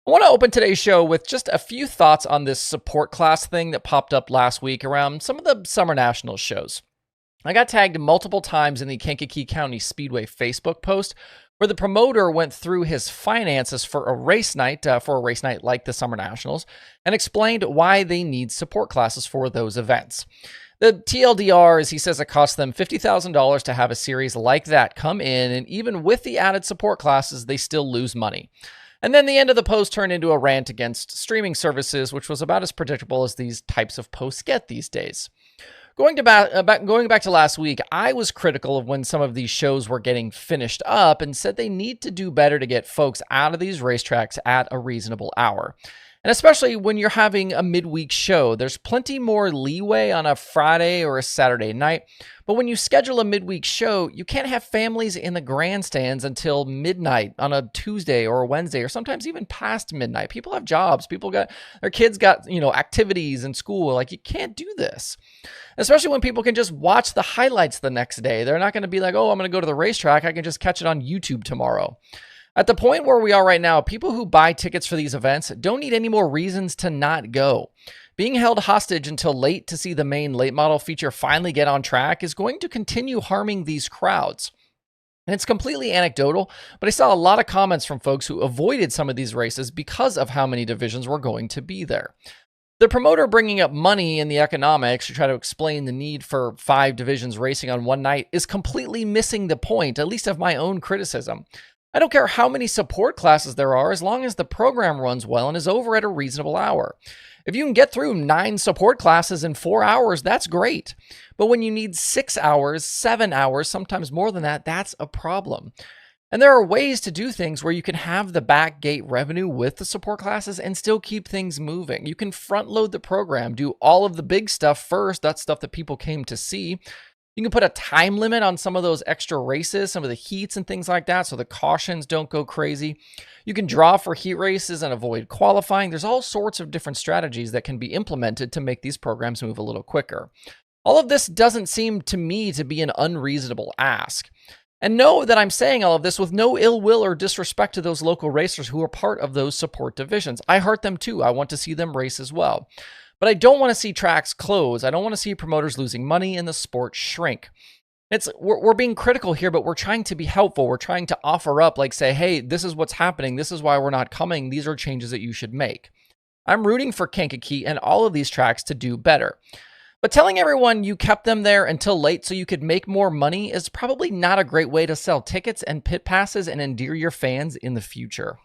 I want to open today's show with just a few thoughts on this support class thing that popped up last week around some of the Summer Nationals shows. I got tagged multiple times in the Kankakee County Speedway Facebook post where the promoter went through his finances for a race night like the Summer Nationals, and explained why they need support classes for those events. The TLDR is he says it costs them $50,000 to have a series like that come in, and even with the added support classes, they still lose money. And then the end of the post turned into a rant against streaming services, which was about as predictable as these types of posts get these days. Going back to last week, I was critical of when some of these shows were getting finished up and said they need to do better to get folks out of these racetracks at a reasonable hour. And especially when you're having a midweek show, there's plenty more leeway on a Friday or a Saturday night. But when you schedule a midweek show, you can't have families in the grandstands until midnight on a Tuesday or a Wednesday, or sometimes even past midnight. People have jobs. Their kids got, activities in school. Like, you can't do this. Especially when people can just watch the highlights the next day. They're not going to be like, oh, I'm going to go to the racetrack. I can just catch it on YouTube tomorrow. At the point where we are right now, people who buy tickets for these events don't need any more reasons to not go. Being held hostage until late to see the main late model feature finally get on track is going to continue harming these crowds. And it's completely anecdotal, but I saw a lot of comments from folks who avoided some of these races because of how many divisions were going to be there. The promoter bringing up money in the economics to try to explain the need for 5 divisions racing on one night is completely missing the point, at least of my own criticism. I don't care how many support classes there are, as long as the program runs well and is over at a reasonable hour. If you can get through 9 support classes in 4 hours, that's great. But when you need 6 hours, 7 hours, sometimes more than that, that's a problem. And there are ways to do things where you can have the back gate revenue with the support classes and still keep things moving. You can front load the program, do all of the big stuff first. That's stuff that people came to see. You can put a time limit on some of those extra races, some of the heats and things like that, so the cautions don't go crazy. You can draw for heat races and avoid qualifying. There's all sorts of different strategies that can be implemented to make these programs move a little quicker. All of this doesn't seem to me to be an unreasonable ask. And know that I'm saying all of this with no ill will or disrespect to those local racers who are part of those support divisions. I heart them too. I want to see them race as well. But I don't want to see tracks close. I don't want to see promoters losing money and the sport shrink. We're being critical here, but we're trying to be helpful. We're trying to offer up, say, hey, this is what's happening. This is why we're not coming. These are changes that you should make. I'm rooting for Kankakee and all of these tracks to do better. But telling everyone you kept them there until late so you could make more money is probably not a great way to sell tickets and pit passes and endear your fans in the future.